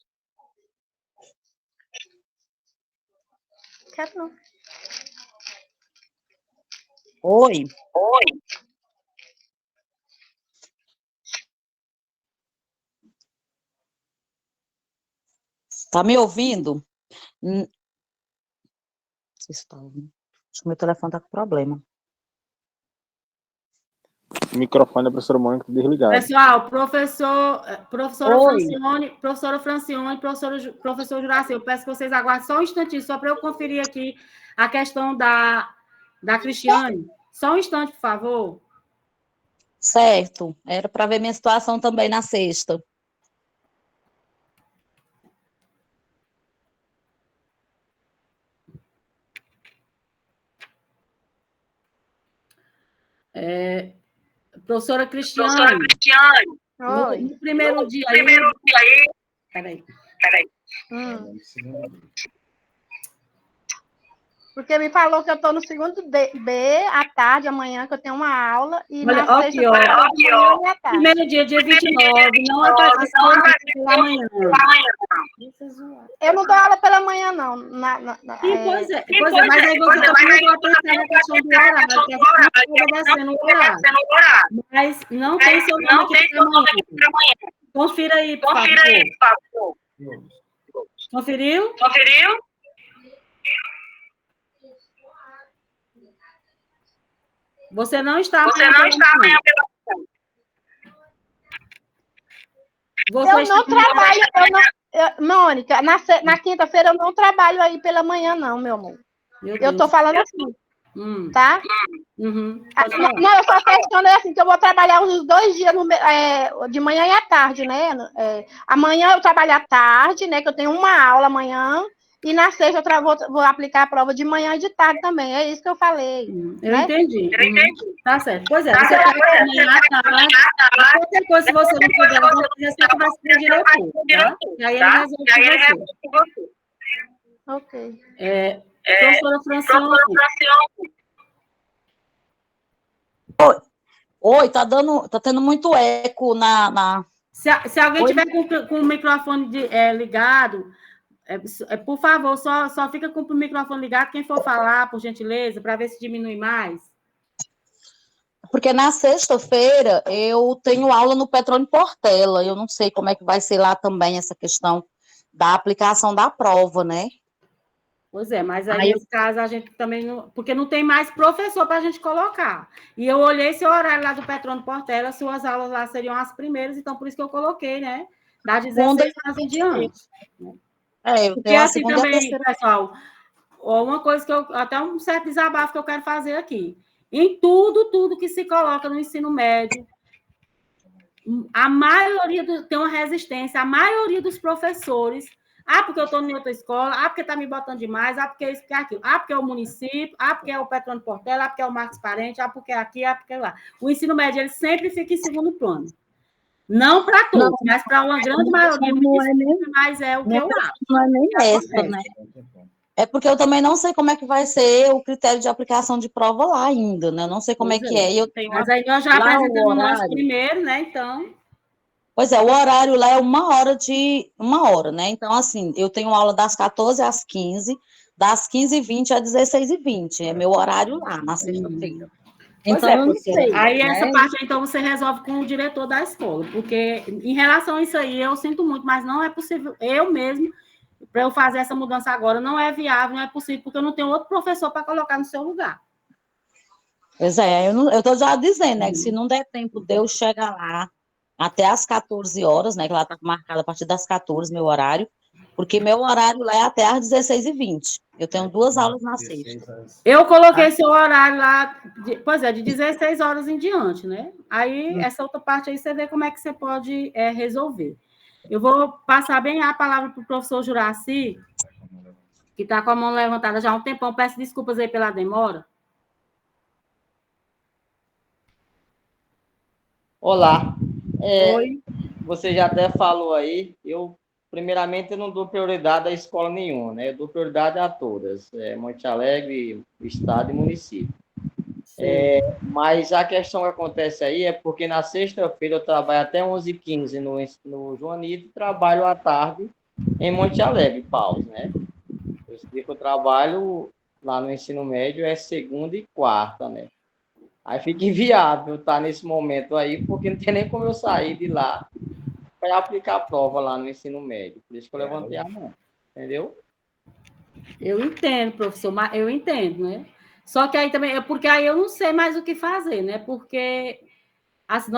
Quero não. Oi. Tá me ouvindo? Não sei se tá ouvindo. Acho que meu telefone tá com problema. O microfone da professora Mônica está desligado. Pessoal, professora Francione, professor Juraci, eu peço que vocês aguardem só um instantinho, só para eu conferir aqui a questão da Cristiane. Só um instante, por favor. Certo. Era para ver minha situação também na sexta. Professora Cristiane. No primeiro dia aí. Peraí. Porque me falou que eu estou no segundo B, à tarde, amanhã, que eu tenho uma aula, e Olha, na sexta, de manhã e à tarde. Primeiro dia 29, não aparece pela manhã. Eu não dou aula pela manhã, não. Pois é, mas aí você também vai pensar na questão do horário, que a gente não está obedecendo o horário. Mas não tem seu nome aqui para amanhã. Confira aí, por favor. Conferiu? Você não está amanhã pela manhã. Eu não trabalho, Mônica, na quinta-feira eu não trabalho aí pela manhã, não, meu amor. Eu estou falando assim, tá? Uhum. Não, eu só questiono assim, que eu vou trabalhar uns 2 dias de manhã e à tarde, né? Amanhã eu trabalho à tarde, né? Que eu tenho uma aula amanhã, e na sexta eu vou aplicar a prova de manhã e de tarde também. É isso que eu falei. Eu entendi. Tá certo. Pois é, você pode amanhã à tarde. Qualquer coisa, se você não puder, você conversa com o diretor, tá? E aí ele resolve com você. Ok. Professora Francione. Oi, tá tendo muito eco na... Se alguém tiver com o microfone ligado, por favor, só fica com o microfone ligado quem for falar, por gentileza, para ver se diminui mais. Porque na sexta-feira eu tenho aula no Petrônio Portela. Eu não sei como é que vai ser lá também essa questão da aplicação da prova, né? Pois é, mas aí, Aí eu- nesse caso, a gente também não... Porque não tem mais professor para a gente colocar. E eu olhei seu horário lá do Petrônio Portela, suas aulas lá seriam as primeiras, então por isso que eu coloquei, né? Das Segunda 16 horas em diante. eu Porque tenho a assim segunda e a também, terceira. pessoal, uma coisa que eu... Até um certo desabafo que eu quero fazer aqui. Em tudo que se coloca no ensino médio, a maioria tem uma resistência, a maioria dos professores, porque eu estou em outra escola, porque está me botando demais, porque isso, porque aquilo, porque é o município, porque é o Petrônio Portela, porque é o Marcos Parente, porque é aqui, porque é lá. O ensino médio ele sempre fica em segundo plano. Não para Não, todos, mas para uma grande maioria, mas é o que eu acho. não é nem essa, né? É porque eu também não sei como é que vai ser o critério de aplicação de prova lá ainda, né? Eu não sei como é Pois que é. é. E eu tenho Mas aí nós já lá o apresentamos o nosso horário. primeiro, né? Então, Pois é, o horário lá é uma hora, né? Então, assim, eu tenho aula das 14 às 15, das 15h20 às 16h20. É meu horário lá, na sexta-feira. pois Então, é, eu não professora. sei, Aí né? essa parte, então, você resolve com o diretor da escola, porque em relação a isso aí, eu sinto muito, mas não é possível, eu mesmo, para eu fazer essa mudança agora, não é viável, não é possível, porque eu não tenho outro professor para colocar no seu lugar. Pois é, eu tô já dizendo, né? Que se não der tempo de eu chegar lá até às 14 horas, né? Que ela tá marcada a partir das 14, meu horário, porque meu horário lá é até às 16h20. Eu tenho 2 aulas na sexta. Eu coloquei seu horário lá, de 16 horas em diante, né? Aí, essa outra parte aí, você vê como é que você pode resolver. Eu vou passar bem a palavra para o professor Juraci, que está com a mão levantada já há um tempão. Peço desculpas aí pela demora. Olá. Oi. Você já até falou aí, primeiramente, eu não dou prioridade a escola nenhuma, né? Eu dou prioridade a todas, Monte Alegre, Estado e município. Mas a questão que acontece aí é porque na sexta-feira eu trabalho até 11h15 no Joanito e trabalho à tarde em Monte Alegre, Paus, né? Esse dia que eu trabalho lá no ensino médio é segunda e quarta, né? Aí fica inviável estar nesse momento aí, porque não tem nem como eu sair de lá para aplicar a prova lá no ensino médio. Por isso que eu levantei a mão, entendeu? Eu entendo, professor, mas eu entendo, né? Só que aí também, porque aí eu não sei mais o que fazer, né? Porque assim,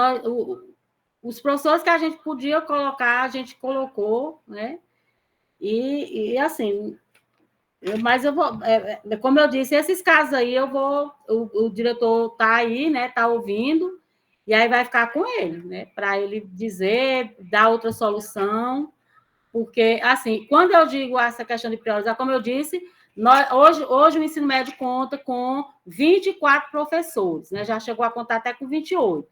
os professores que a gente podia colocar, a gente colocou, né? E assim, mas eu vou, como eu disse, esses casos aí eu vou, o diretor está aí, né? Está ouvindo, e aí vai ficar com ele, né? Para ele dizer, dar outra solução, porque assim, quando eu digo essa questão de priorizar, como eu disse, hoje o ensino médio conta com 24 professores, né? Já chegou a contar até com 28.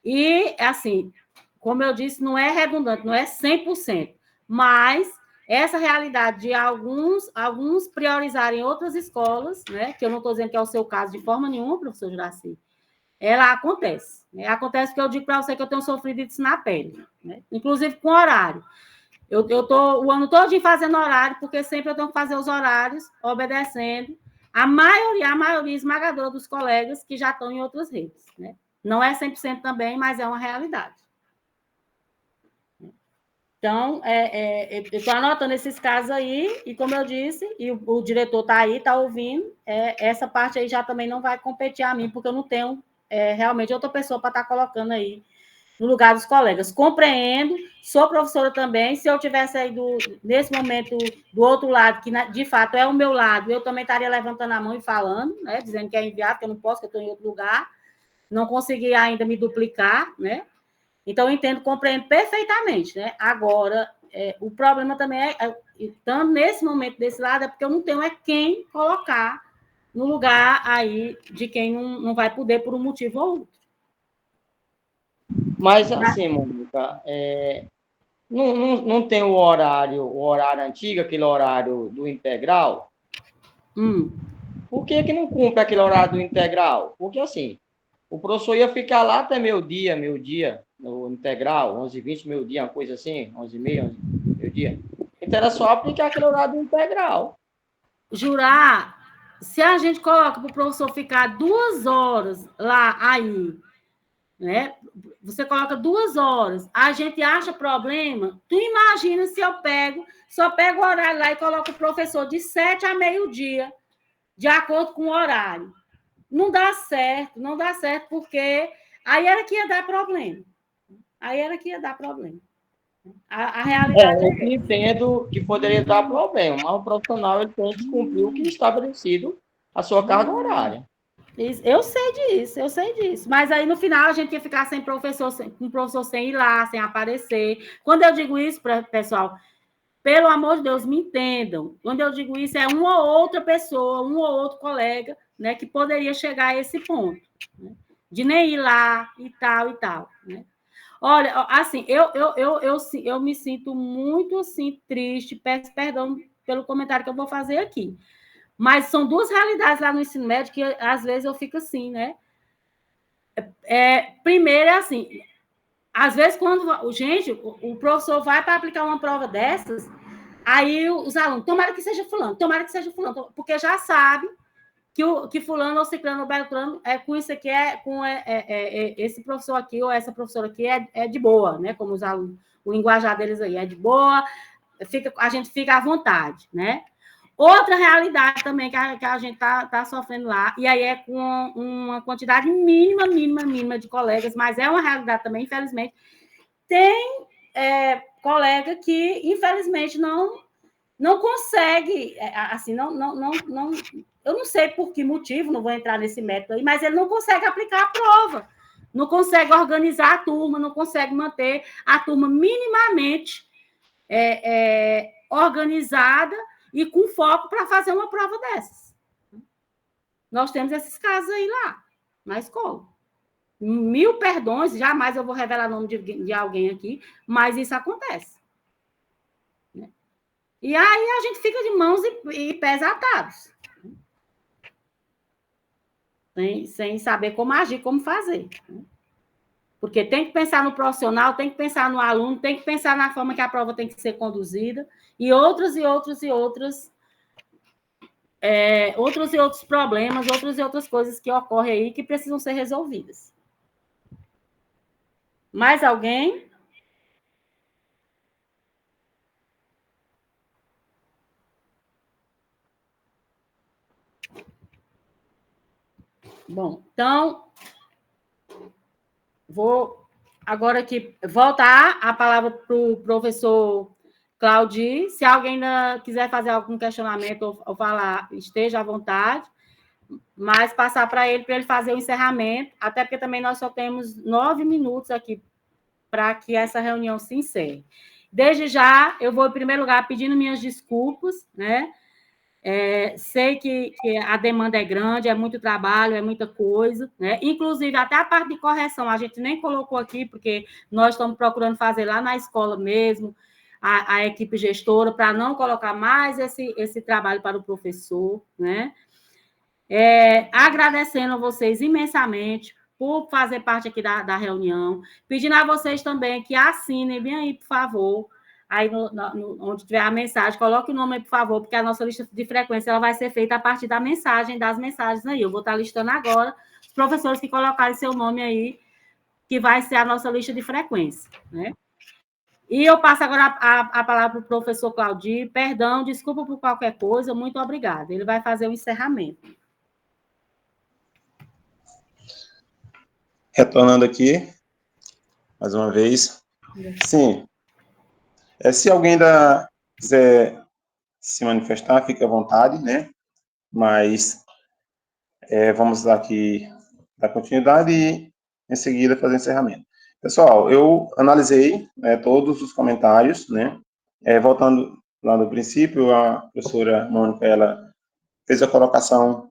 E, assim, como eu disse, não é redundante, não é 100%, mas essa realidade de alguns priorizarem outras escolas, né, que eu não estou dizendo que é o seu caso de forma nenhuma, professor Juraci, ela acontece. Né? Acontece que eu digo para você que eu tenho sofrido isso na pele, né? Inclusive com horário. Eu estou o ano todo fazendo horário, porque sempre eu tenho que fazer os horários, obedecendo a maioria esmagadora dos colegas que já estão em outras redes, né? Não é 100% também, mas é uma realidade. Então, eu estou anotando esses casos aí, e como eu disse, e o diretor está aí, está ouvindo, essa parte aí já também não vai competir a mim, porque eu não tenho realmente outra pessoa para estar colocando aí no lugar dos colegas. Compreendo, sou professora também, se eu tivesse aí, nesse momento, do outro lado, que de fato é o meu lado, eu também estaria levantando a mão e falando, né, dizendo que é inviável, que eu não posso, que eu estou em outro lugar, não consegui ainda me duplicar, né? Então, eu entendo, compreendo perfeitamente, né? Agora, o problema também estando nesse momento desse lado, é porque eu não tenho quem colocar no lugar aí de quem não vai poder por um motivo ou outro. Mas, assim, Mônica, não tem o horário antigo, aquele horário do integral? Por que não cumpre aquele horário do integral? Porque, assim, o professor ia ficar lá até meio-dia, no integral, 11h20, meio-dia, uma coisa assim, 11h30, meio-dia. Então, era só aplicar aquele horário do integral. Jurar, se a gente coloca para o professor ficar 2 horas lá, aí, né? Você coloca 2 horas, a gente acha problema. Tu imagina se eu só pego o horário lá e coloco o professor de 7 a meio-dia, de acordo com o horário. Não dá certo, porque aí era que ia dar problema. A realidade Eu entendo que poderia dar problema, mas o profissional ele tem que cumprir o que é estabelecido a sua carga horária. Eu sei disso. Mas aí, no final, a gente ia ficar sem professor, com o professor sem ir lá, sem aparecer. Quando eu digo isso, pessoal, pelo amor de Deus, me entendam. Quando eu digo isso, é uma ou outra pessoa, um ou outro colega, né, que poderia chegar a esse ponto, né, de nem ir lá e tal, né? Olha, assim, eu me sinto muito, assim, triste, peço perdão pelo comentário que eu vou fazer aqui. Mas são 2 realidades lá no ensino médio que, às vezes, eu fico assim, né? Primeiro, é assim, às vezes, quando o professor vai para aplicar uma prova dessas, aí os alunos, tomara que seja fulano, porque já sabe que fulano ou ciclano ou beltrano com isso aqui, esse professor aqui ou essa professora aqui é de boa, né? Como os alunos, o linguajar deles aí é de boa, a gente fica à vontade, né? Outra realidade também que a gente está sofrendo lá, e aí é com uma quantidade mínima de colegas, mas é uma realidade também, infelizmente. Tem colega que, infelizmente, não consegue, assim, eu não sei por que motivo, não vou entrar nesse método aí, mas ele não consegue aplicar a prova, não consegue organizar a turma, não consegue manter a turma minimamente organizada e com foco para fazer uma prova dessas. Nós temos esses casos aí lá, na escola. 1000 perdões, jamais eu vou revelar o nome de alguém aqui, mas isso acontece. Né? E aí a gente fica de mãos e pés atados. Sem saber como agir, como fazer. Porque tem que pensar no profissional, tem que pensar no aluno, tem que pensar na forma que a prova tem que ser conduzida, e outros problemas, outras coisas que ocorrem aí que precisam ser resolvidas. Mais alguém? Bom, então, vou agora aqui voltar a palavra para o professor Claudir. Se alguém ainda quiser fazer algum questionamento ou falar, esteja à vontade, mas passar para ele fazer o encerramento, até porque também nós só temos 9 minutos aqui para que essa reunião se encerre. Desde já, eu vou, em primeiro lugar, pedindo minhas desculpas, né? Sei que a demanda é grande, é muito trabalho, é muita coisa, né? Inclusive, até a parte de correção, a gente nem colocou aqui, porque nós estamos procurando fazer lá na escola mesmo, a equipe gestora, para não colocar mais esse trabalho para o professor, né? Agradecendo a vocês imensamente por fazer parte aqui da reunião, pedindo a vocês também que assinem, bem aí, por favor, aí onde tiver a mensagem, coloque o nome aí, por favor, porque a nossa lista de frequência ela vai ser feita a partir das mensagens aí. Eu vou estar listando agora os professores que colocarem seu nome aí, que vai ser a nossa lista de frequência, né? E eu passo agora a palavra para o professor Claudir. Perdão, desculpa por qualquer coisa, muito obrigada. Ele vai fazer o encerramento. Retornando aqui, mais uma vez. Sim. Se alguém ainda quiser se manifestar, fique à vontade, né? Mas vamos aqui dar continuidade e, em seguida, fazer o encerramento. Pessoal, eu analisei todos os comentários, né? Voltando lá no princípio, a professora Mônica, ela fez a colocação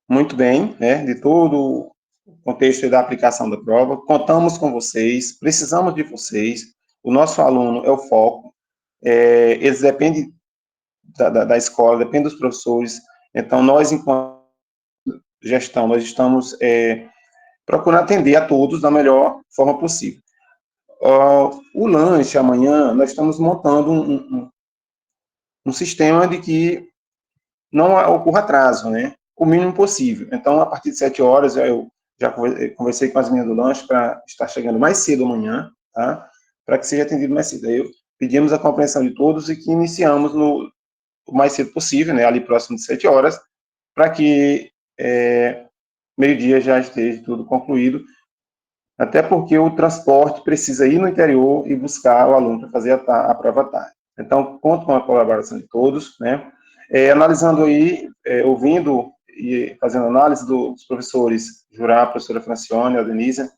muito bem, né? De todo o contexto da aplicação da prova. Contamos com vocês, precisamos de vocês. O nosso aluno é o foco. Eles dependem da escola, dependem dos professores. Então, nós, enquanto gestão, nós estamos procurando atender a todos da melhor forma possível. O lanche, amanhã, nós estamos montando um sistema de que não ocorra atraso, né? O mínimo possível. Então, a partir de 7 horas, eu já conversei com as meninas do lanche para estar chegando mais cedo amanhã, tá? Para que seja atendido mais cedo. Aí pedimos a compreensão de todos e que iniciamos o mais cedo possível, né, ali próximo de 7 horas, para que meio-dia já esteja tudo concluído, até porque o transporte precisa ir no interior e buscar o aluno para fazer a prova à tarde. Então, conto com a colaboração de todos, né? Analisando aí, ouvindo e fazendo análise dos professores Jurá, professora Francione, a Denise.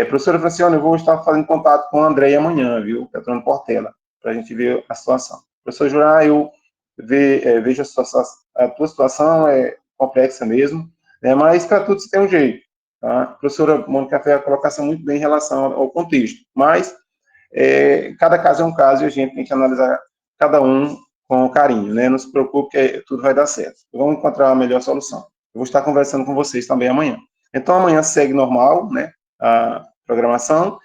Professora Francione, eu vou estar fazendo contato com a Andréia amanhã, viu? Petrônio Portela, para a gente ver a situação. Professor Jurá, eu vejo a tua situação é complexa mesmo, né? Mas para tudo se tem um jeito. Tá? A professora Mônica fez a colocação muito bem em relação ao contexto, mas cada caso é um caso e a gente tem que analisar cada um com carinho, né? Não se preocupe que tudo vai dar certo. Vamos encontrar a melhor solução. Eu vou estar conversando com vocês também amanhã. Então, amanhã segue normal, né? A programação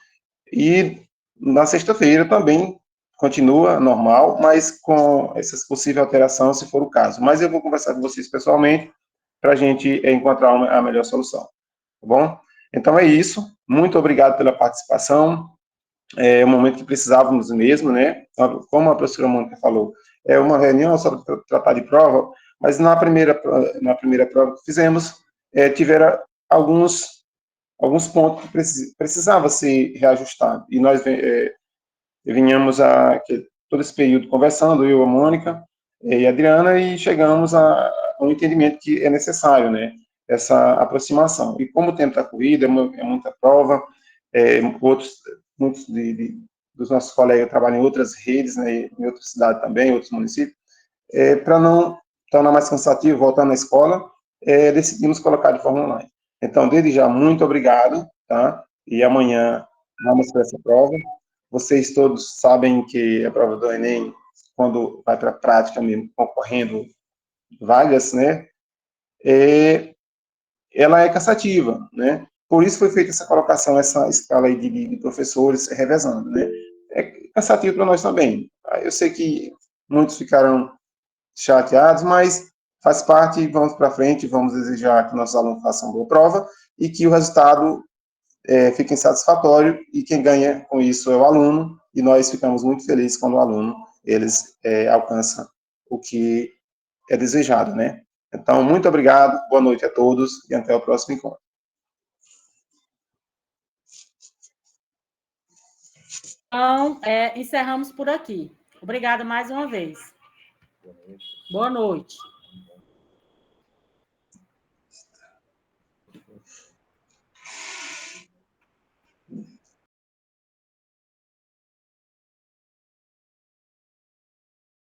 e na sexta-feira também continua normal, mas com essas possíveis alterações, se for o caso. Mas eu vou conversar com vocês pessoalmente para a gente encontrar a melhor solução. Tá bom? Então é isso. Muito obrigado pela participação. É um momento que precisávamos mesmo, né? Como a professora Mônica falou, é uma reunião só para tratar de prova, mas na primeira prova que fizemos, tiveram alguns pontos que precisava ser reajustado. E nós vinhamos todo esse período conversando, eu, a Mônica e a Adriana, e chegamos a um entendimento que é necessário, né? Essa aproximação. E como o tempo está corrido, é muita prova, muitos dos nossos colegas trabalham em outras redes, né, em outras cidades também, em outros municípios, para não tornar mais cansativo voltar na escola, decidimos colocar de forma online. Então, desde já, muito obrigado, tá? E amanhã vamos para essa prova. Vocês todos sabem que a prova do Enem, quando vai para a prática mesmo, concorrendo vagas, né, ela é cansativa, né? Por isso foi feita essa colocação, essa escala aí de professores revezando, né? É cansativo para nós também. Eu sei que muitos ficaram chateados, mas faz parte, vamos para frente, vamos desejar que nossos alunos façam boa prova e que o resultado fique satisfatório, e quem ganha com isso é o aluno, e nós ficamos muito felizes quando o aluno alcança o que é desejado, né? Então, muito obrigado, boa noite a todos e até o próximo encontro. Então, encerramos por aqui. Obrigada mais uma vez. Boa noite.